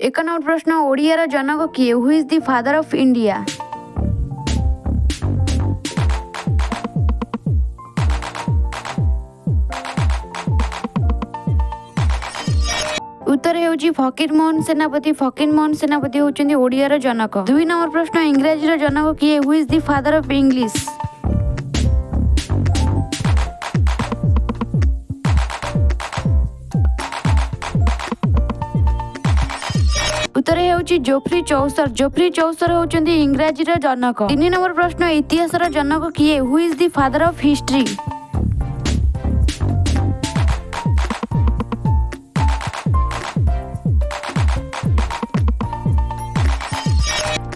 एक नंबर प्रश्न ओडियार जनक किए who is the father of India. उत्तर हेउची फकीर मोहन सेनापति। फकीर मोहन सेनापति होउचंदी ओडियार जनक। 2 नंबर प्रश्न इंग्रजीर जनक किए who is the father of English. उत्तर हेउची जोफ्री चौसर। जोफ्री चौसर होउचंदी इंग्रजीर जनक। 3 नंबर प्रश्न इतिहासर जनक किए who is the father of history.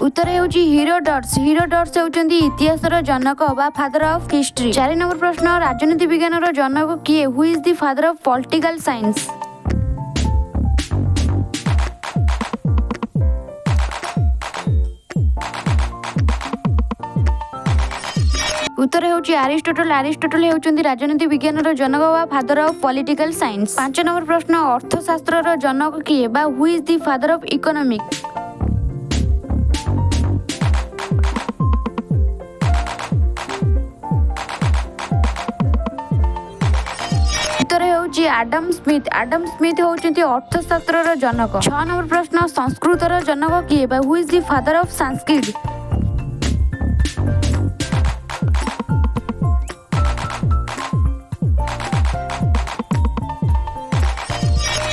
उत्तर हेउची हीरोडोटस। हीरोडोटस होउचंदी इतिहासर जनक बा फादर ऑफ हिस्ट्री। 4 नंबर प्रश्न राजनीति विज्ञानर जनक किए who is the father of political science. उत्तर हेउची अरिस्टोटल। अरिस्टोटल हेउचंदी राजनीति विज्ञानर जनक बा father of political science. 5 number प्रश्न अर्थशास्त्रर जनक किए बा who is the father of economics. उत्तर हेउची आडम स्मिथ। आडम स्मिथ होउचंती अर्थशास्त्रर जनक। 6 नंबर प्रश्न संस्कृतर जनक किए बा who is the father of Sanskrit.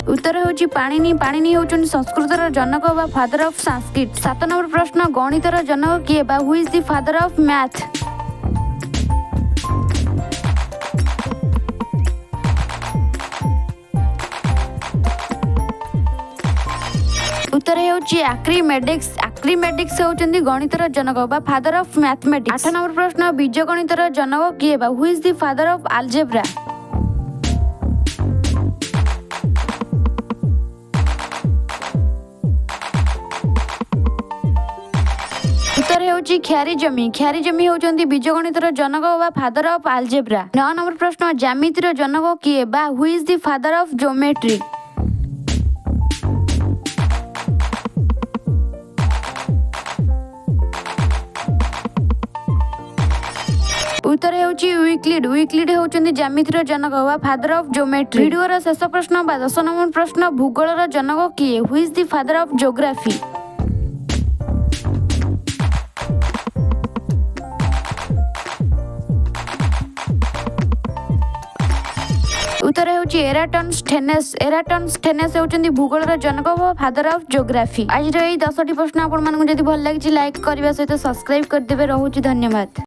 उत्तर हेउची पाणिनि। पाणिनि होउचंती संस्कृतर जनक बा फादर ऑफ संस्कृत। 7 नंबर प्रश्न गणितर जनक किए बा who is the father of math. उत्तर हेउची आक्रीमेडिक्स। आक्रीमेडिक्स होउचंती गणितर जनक बा फादर ऑफ मैथमेटिक्स। 8 नंबर प्रश्न बीजगणितर जनक किए बा who is the father of algebra. उत्तर हेउची ख्यारिजमी। ख्यारिजमी होउचंती बीजगणितर जनक बा फादर ऑफ अलजेब्रा। 9 नंबर प्रश्न ज्यामितिर जनक किए बा who is the father of geometry. उत्तर हेउची यूक्लिड। यूक्लिड होउचंती ज्यामितिर जनक बा फादर ऑफ ज्योमेट्री। वीडियोर शेष प्रश्न बा 10 नंबर प्रश्न भूगोलर जनक किए who is the father of geography. उत्तर हेउची एराटोन्थेनेस। एराटोन्थेनेस होउचंती भूगोलर जनक बा फादर ऑफ ज्योग्राफी। आज एई 10टी प्रश्न आपण मानकु जदि भल लागिछि लाइक करबा सहित सब्सक्राइब कर देबे। रहूछि धन्यवाद।